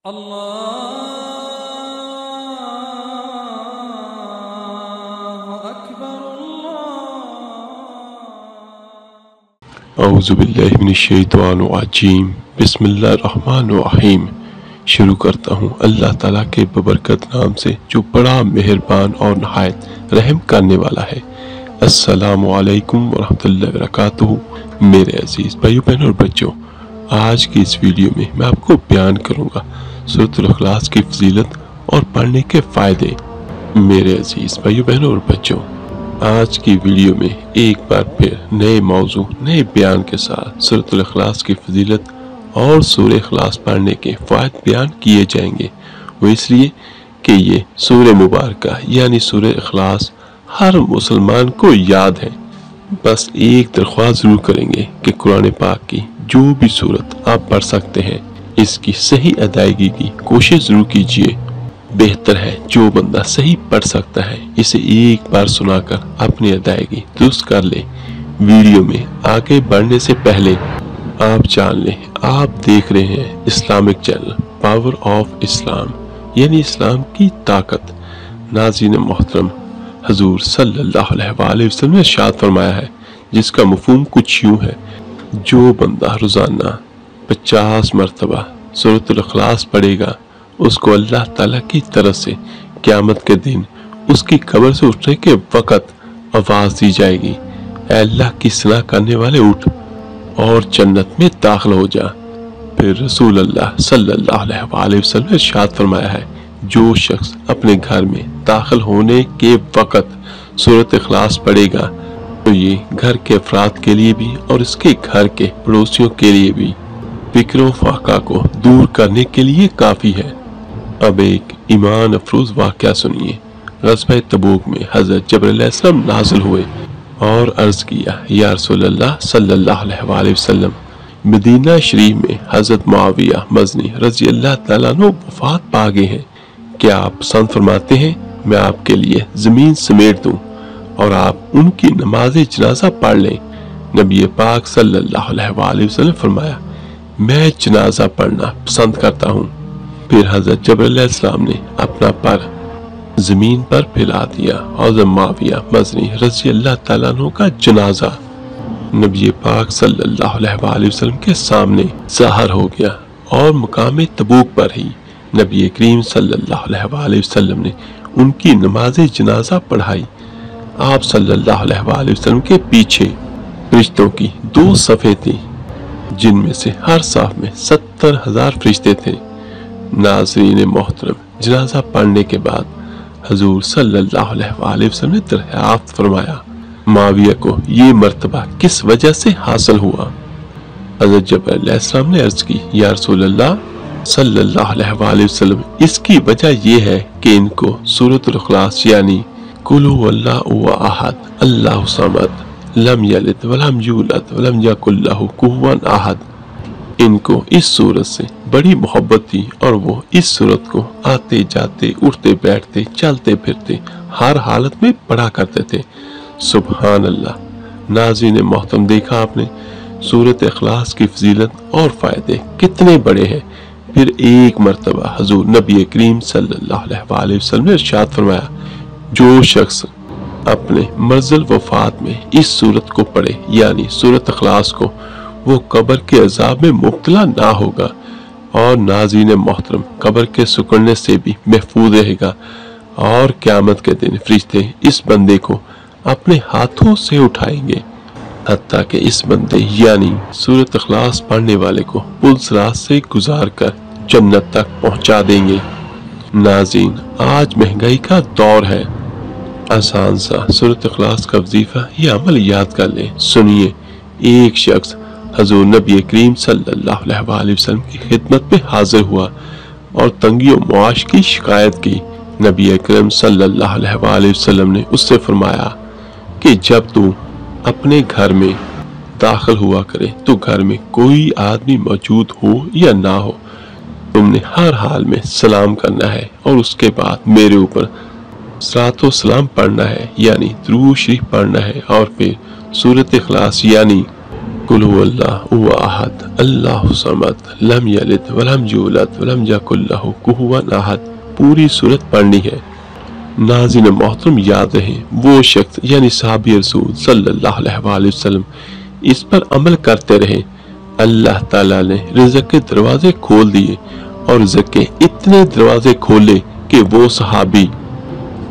اعوذ باللہ من الشیطان الرجیم بسم اللہ الرحمن الرحیم۔ شروع کرتا ہوں اللہ تعالیٰ کے ببرکت نام سے جو بڑا مہربان اور نہایت رحم کرنے والا ہے۔ السلام علیکم ورحمۃ اللہ وبرکاتہ۔ میرے عزیز بھائیو بہنوں اور بچوں، آج کی اس ویڈیو میں میں آپ کو بیان کروں گا سورۃ الاخلاص کی فضیلت اور پڑھنے کے فائدے۔ میرے عزیز بھائیو بہنوں اور بچوں، آج کی ویڈیو میں ایک بار پھر نئے موضوع نئے بیان کے ساتھ سورۃ الاخلاص کی فضیلت اور سورہ اخلاص پڑھنے کے فوائد بیان کیے جائیں گے۔ وہ اس لیے کہ یہ سورہ مبارکہ یعنی سورہ اخلاص ہر مسلمان کو یاد ہے۔ بس ایک درخواست ضرور کریں گے کہ قرآن پاک کی جو بھی سورت آپ پڑھ سکتے ہیں اس کی صحیح ادائیگی کی کوشش ضرور کیجیے۔ بہتر ہے جو بندہ صحیح پڑھ سکتا ہے اسے ایک بار سنا کر اپنی ادائیگی درست کر لے۔ ویڈیو میں آگے بڑھنے سے پہلے آپ جان لیں آپ دیکھ رہے ہیں اسلامک چینل پاور آف اسلام یعنی اسلام کی طاقت۔ ناظرین محترم، حضور صلی اللہ علیہ وآلہ وسلم نے ارشاد فرمایا ہے جس کا مفہوم کچھ یوں ہے: جو بندہ روزانہ 50 مرتبہ سورۃ الاخلاص پڑھے گا اس کو اللہ تعالیٰ کی طرف سے قیامت کے دن اس کی قبر سے اٹھنے کے وقت آواز دی جائے گی، اے اللہ کی صلاح کرنے والے اٹھ اور جنت میں داخل ہو جا۔ پھر رسول اللہ صلی اللہ علیہ وآلہ وسلم نے ارشاد فرمایا ہے جو شخص اپنے گھر میں داخل ہونے کے وقت سورۃ اخلاص پڑھے گا تو یہ گھر کے افراد کے لیے بھی اور اس کے گھر کے پڑوسیوں کے لیے بھی فکر و فاقہ کو دور کرنے کے لیے کافی ہے۔ اب ایک ایمان افروز واقعہ سنیے۔ غزوہ تبوک میں حضرت جبرائیل علیہ السلام نازل ہوئے اور عرض کیا، یا رسول اللہ صلی اللہ علیہ وآلہ وسلم، مدینہ شریف میں حضرت معاویہ مزنی رضی اللہ تعالیٰ عنہ وفات پا گئے ہیں، کیا آپ پسند فرماتے ہیں میں آپ کے لیے زمین سمیٹ دوں اور آپ ان کی نماز جنازہ پڑھ لیں؟ نبی پاک صلی اللہ علیہ وآلہ وسلم فرمایا، میں جنازہ پڑھنا پسند کرتا ہوں۔ پھر حضرت جبرائیل علیہ السلام نے اپنا پر زمین پر پھیلا دیا اور حضرت معاویہ مزنی رضی اللہ تعالیٰ عنہ کا جنازہ نبی پاک صلی اللہ علیہ وآلہ وسلم کے سامنے ظاہر ہو گیا اور مقام تبوک پر ہی نبی کریم صلی اللہ علیہ وآلہ وسلم نے ان کی نماز جنازہ پڑھائی۔ آپ صلی اللہ علیہ وآلہ وسلم کے پیچھے فرشتوں کی 2 صفیں تھیں جن میں سے ہر صف میں 70,000 فرشتے تھے۔ ناظرین محترم، جنازہ پڑھنے کے بعد حضور صلی اللہ علیہ وآلہ وسلم نے دریافت فرمایا، معاویہ کو یہ مرتبہ کس وجہ سے حاصل ہوا؟ حضرت جبرائیل علیہ السلام نے عرض کی، یا رسول اللہ صلی اللہ علیہ وآلہ وسلم، اس کی وجہ یہ ہے کہ ان کو سورۃ الاخلاص یعنی قل هو اللہ احد اللہ صمد لم یلد ولم یولد ولم یکن لہ کفوا احد، ان کو اس سورت سے بڑی محبت تھی اور وہ اس سورت کو آتے جاتے اٹھتے بیٹھتے چلتے پھرتے ہر حالت میں پڑھا کرتے تھے۔ سبحان اللہ۔ ناظرین محترم، دیکھا آپ نے سورۃ اخلاص کی فضیلت اور فائدے کتنے بڑے ہیں۔ پھر ایک مرتبہ حضور نبی کریم صلی اللہ علیہ وآلہ وسلم نے ارشاد فرمایا، جو شخص اپنے مرض الوفات میں اس سورت کو پڑھے یعنی سورۃ اخلاص کو، وہ قبر کے عذاب میں مبتلا نہ ہوگا اور ناظرین محترم قبر کے سکڑنے سے بھی محفوظ رہے گا، اور قیامت کے دن فرشتے اس بندے کو اپنے ہاتھوں سے اٹھائیں گے حتیٰ کہ اس بندے یعنی سورۃ اخلاص پڑھنے والے کو پل صراط سے گزار کر جنت تک پہنچا دیں گے۔ ناظرین، آج مہنگائی کا دور ہے، آسان سا سورۃ اخلاص کا وظیفہ یہ عمل یاد کر لیں۔ سنیے، ایک شخص حضور نبی کریم صلی اللہ علیہ وآلہ وسلم کی خدمت میں حاضر ہوا اور تنگی و معاش کی شکایت کی۔ نبی اکرم صلی اللہ علیہ وآلہ وسلم نے اس سے فرمایا کہ جب تو اپنے گھر میں داخل ہوا کرے تو گھر میں کوئی آدمی موجود ہو یا نہ ہو، تم نے ہر حال میں سلام کرنا ہے اور اس کے بعد میرے اوپر صلاۃ و سلام پڑھنا ہے یعنی درود شریف پڑھنا ہے، اور پھر سورۃ اخلاص یعنی قل هو اللہ احد اللہ صمد لم یلد ولم یولد ولم یکن لہ کفوا احد پوری صورت پڑھنی ہے۔ ناظرین محترم، یاد رہے وہ شخص یعنی صحابی رسول صلی اللہ علیہ وآلہ وسلم اس پر عمل کرتے رہے، اللہ تعالیٰ نے رزق کے دروازے کھول دیے، اور رزق کے اتنے دروازے کھولے کہ وہ صحابی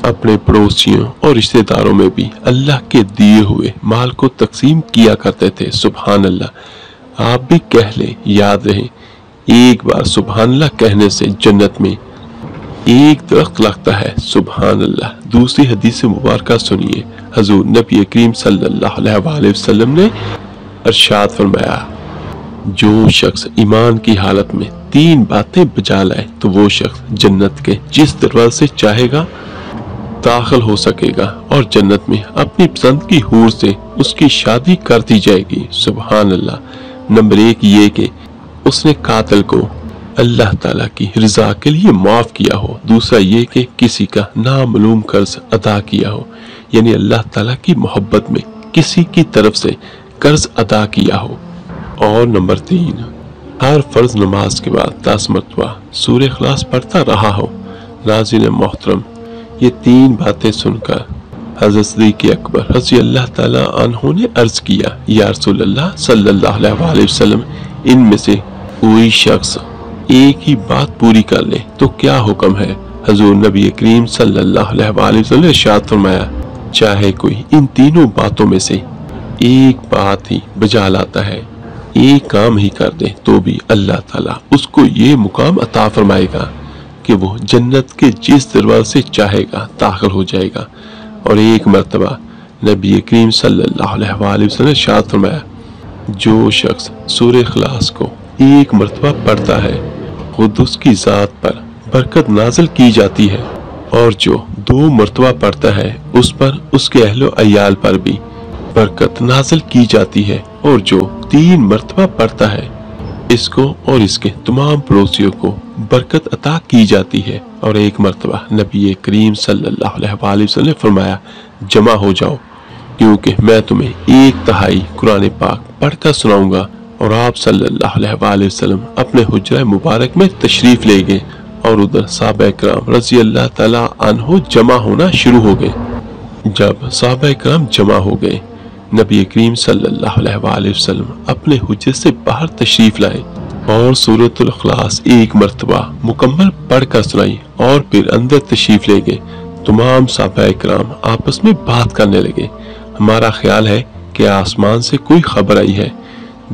اپنے پڑوسیوں اور رشتہ داروں میں بھی اللہ کے دیے ہوئے مال کو تقسیم کیا کرتے تھے۔ سبحان اللہ۔ آپ بھی کہہ لیں، یاد رہے ایک بار سبحان اللہ کہنے سے جنت میں ایک درخت لگتا ہے۔ سبحان اللہ۔ دوسری حدیث مبارکہ سنیے، حضور نبی کریم صلی اللہ علیہ وآلہ وسلم نے ارشاد فرمایا، جو شخص ایمان کی حالت میں 3 باتیں بجا لائے تو وہ شخص جنت کے جس دروازے سے چاہے گا داخل ہو سکے گا، اور جنت میں اپنی پسند کی حور سے اس کی شادی کر دی جائے گی۔ سبحان اللہ۔ نمبر 1 یہ کہ اس نے قاتل کو اللہ تعالیٰ کی رضا کے لیے معاف کیا ہو۔ دوسرا یہ کہ کسی کا نامعلوم قرض ادا کیا ہو، یعنی اللہ تعالیٰ کی محبت میں کسی کی طرف سے قرض ادا کیا ہو۔ اور نمبر 3 ہر فرض نماز کے بعد 10 مرتبہ سورہ اخلاص پڑھتا رہا ہو۔ ناظرین محترم، یہ 3 باتیں سن کر حضرت صدیق اکبر رضی اللہ تعالیٰ عنہ نے عرض کیا، یا رسول اللہ صلی اللہ علیہ وآلہ وسلم، ان میں سے کوئی شخص ایک ہی بات پوری کر لے تو کیا حکم ہے؟ حضور نبی کریم صلی اللہ علیہ وآلہ وسلم نے ارشاد فرمایا، چاہے کوئی ان تینوں باتوں میں سے ایک بات ہی بجا لاتا ہے، ایک کام ہی کر دے، تو بھی اللہ تعالیٰ اس کو یہ مقام عطا فرمائے گا کہ وہ جنت کے جس دروازے سے چاہے گا داخل ہو جائے گا۔ اور ایک مرتبہ نبی کریم صلی اللہ علیہ وآلہ وسلم نے ارشاد فرمایا، جو شخص سورہ اخلاص کو ایک مرتبہ پڑھتا ہے خود اس کی ذات پر برکت نازل کی جاتی ہے، اور جو 2 مرتبہ پڑھتا ہے اس پر اس کے اہل و عیال پر بھی برکت نازل کی جاتی ہے، اور جو 3 مرتبہ پڑھتا ہے اس کو اور اس کے تمام پڑوسیوں کو برکت عطا کی جاتی ہے۔ اور ایک مرتبہ نبی کریم صلی اللہ علیہ وآلہ وسلم نے فرمایا، جمع ہو جاؤ کیونکہ میں تمہیں 1/3 قرآن پاک پڑھ کر سناؤں گا۔ اور آپ صلی اللہ علیہ وآلہ وسلم اپنے حجرہ مبارک میں تشریف لے گئے، اور ادھر صحابہ کرام رضی اللہ تعالیٰ عنہ جمع ہونا شروع ہو گئے۔ جب صحابہ کرام جمع ہو گئے، نبی کریم صلی اللہ علیہ وآلہ وسلم اپنے حجرے سے باہر تشریف لائے اور سورۃ الاخلاص 1 مرتبہ مکمل پڑھ کر سنائی، اور پھر اندر تشریف لے گئے۔ تمام صحابہ کرام آپس میں بات کرنے لگے، ہمارا خیال ہے کہ آسمان سے کوئی خبر آئی ہے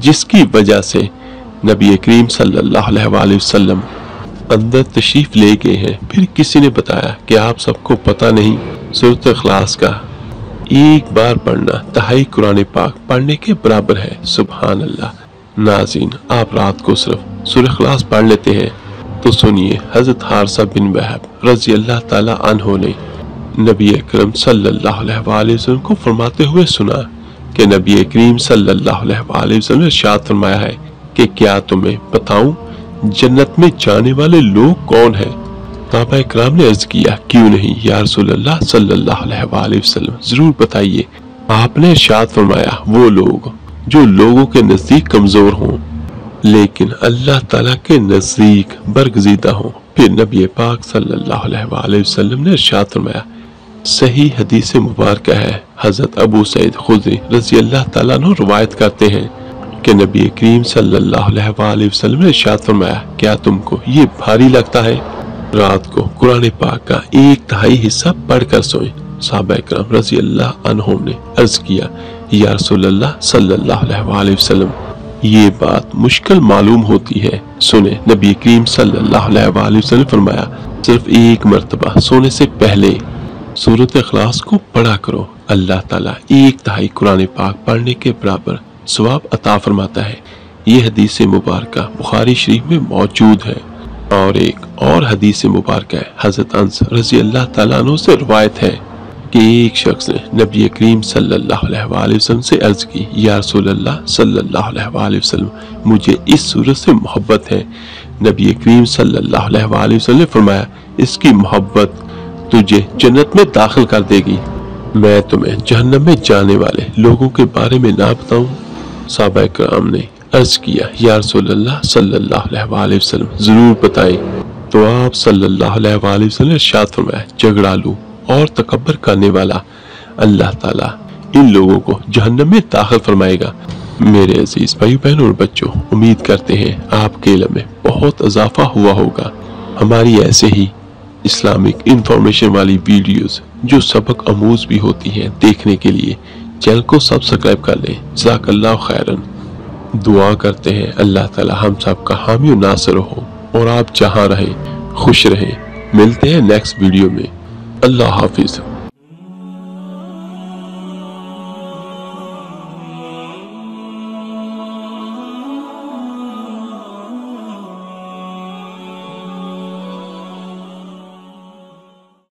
جس کی وجہ سے نبی کریم صلی اللہ علیہ وآلہ وسلم اندر تشریف لے گئے ہیں۔ پھر کسی نے بتایا کہ آپ سب کو پتہ نہیں، سورۃ اخلاص کا ایک بار پڑھنا 1/3 قرآن پاک پڑھنے کے برابر ہے۔ سبحان اللہ۔ ناظرین، آپ رات کو صرف سورۃ اخلاص پڑھ لیتے ہیں تو سنیے، حضرت حارثہ بن وہب رضی اللہ تعالیٰ عنہ نے نبی اکرم صلی اللہ علیہ وآلہ وسلم کو فرماتے ہوئے سنا کہ نبی کریم صلی اللہ علیہ وآلہ وسلم نے ارشاد فرمایا ہے کہ کیا تمہیں بتاؤں جنت میں جانے والے لوگ کون ہیں؟ صحابہ اکرام نے عرض کیا، کیوں نہیں یا رسول اللہ صلی اللہ علیہ وآلہ وسلم، ضرور بتائیے۔ آپ نے ارشاد فرمایا، وہ لوگ جو لوگوں کے نزدیک کمزور ہوں لیکن اللہ تعالیٰ کے نزدیک برگزیدہ ہوں۔ پھر نبی پاک صلی اللہ علیہ وآلہ وسلم نے ارشاد فرمایا، صحیح حدیث مبارکہ ہے، حضرت ابو سعید خدری رضی اللہ تعالیٰ عنہ روایت کرتے ہیں کہ نبی کریم صلی اللہ علیہ وآلہ وسلم نے ارشاد فرمایا، کیا تم کو یہ بھاری لگتا ہے؟ رات کو قرآن پاک کا 1/3 حصہ پڑھ کر سوئیں۔ صحابہ کرام رضی اللہ عنہم نے عرض کیا، یا رسول اللہ صلی اللہ علیہ وآلہ وسلم، یہ بات مشکل معلوم ہوتی ہے۔ سنیں، نبی کریم صلی اللہ علیہ وآلہ وسلم نے فرمایا، صرف 1 مرتبہ سونے سے پہلے سورۃ اخلاص کو پڑھا کرو، اللہ تعالیٰ 1/3 قرآن پاک پڑھنے کے برابر ثواب عطا فرماتا ہے۔ یہ حدیث مبارکہ بخاری شریف میں موجود ہے۔ اور ایک اور حدیث مبارکہ ہے، حضرت انس رضی اللہ تعالیٰ عنہ سے روایت ہے کہ ایک شخص نے نبی کریم صلی اللہ علیہ وآلہ وسلم سے عرض کی، یا رسول اللہ صلی اللہ علیہ وآلہ وسلم، مجھے اس سورت سے محبت ہے۔ نبی کریم صلی اللہ علیہ وآلہ وسلم نے فرمایا، اس کی محبت تجھے جنت میں داخل کر دے گی۔ میں تمہیں جہنم میں جانے والے لوگوں کے بارے میں نہ بتاؤں؟ صحابہ کرام نے عرض کیا یا رسول اللہ صلی اللہ علیہ وآلہ وسلم ضرور بتائیں۔ تو آپ صلی اللہ علیہ وآلہ وسلم ارشاد فرمایا جھگڑالو اور تکبر کرنے والا اللہ تعالیٰ ان لوگوں کو جہنم میں داخل فرمائے گا۔ میرے عزیز بھائی بہنوں اور بچوں، امید کرتے ہیں آپ کے علم میں بہت اضافہ ہوا ہوگا۔ ہماری ایسے ہی اسلامک انفارمیشن والی ویڈیوز جو سبق آموز بھی ہوتی ہیں دیکھنے کے لیے چینل کو سبسکرائب کر لیں۔ جزاک اللہ خیرن۔ دعا کرتے ہیں اللہ تعالی ہم سب کا حامی و ناصر ہو اور آپ جہاں رہیں خوش رہیں۔ ملتے ہیں نیکسٹ ویڈیو میں۔ اللہ حافظ۔